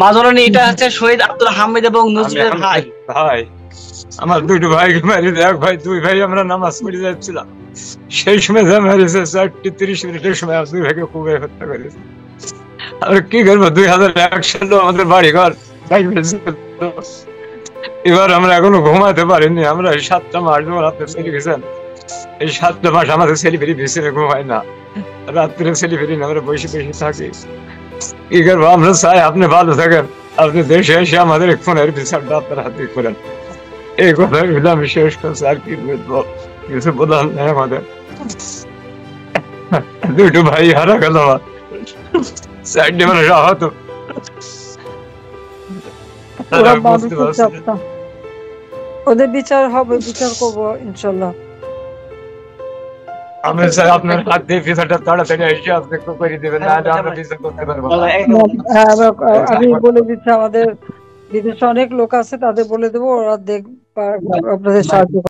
মাজলানি এটা হচ্ছে শহীদ আব্দুল হামিদ এবং নজরুলের ভাই। ভাই আমার দুটো ভাইকে মারি, এক ভাই দুই ভাই আমরা নামাজ পড়ে যাচ্ছিলাম, সেই সময় যা মেরেছে 4:30 সময় দুই ভাইকে খুবই হত্যা করেছে। আর কি করবো, 2001 সালে আমাদের বাড়ি ঘর এবার আমরা এখনো ঘুমাতে পারিনি। আমরা 7টা মাস যখন আপনি চলে গেছেন, এই 7টা মাস আমাদের ছেলে ফেরি বিছানে ঘুমায় না, রাত্রে ছেলে ফেরি আমরা বসে বসে থাকি। কি করবো, আমরা চাই আপনি ভালো থাকেন, আপনি দেশে এসে আমাদের ফোনের বিচারটা আপনার হাতে করেন। এই কথা বলে আমি শেষ করছি, আর কি বলবো, কিছু বলার নেই আমাদের। দুটো ভাই হারা গেল আমার, 4টি মানুষ আহত। ওদের বিচার হবে, বিচার করবো ইনশাল্লাহ। আমি চাই আপনার হাত দিয়ে বিচারটা তাড়াতাড়ি এসে আপনি করে দেবেন, না আমরা বিচার করতে পারবো না। আমি বলে দিচ্ছি, আমাদের বিদেশে অনেক লোক আছে, তাদের বলে দেবো, ওরা দেখ আপনাদের সাহায্য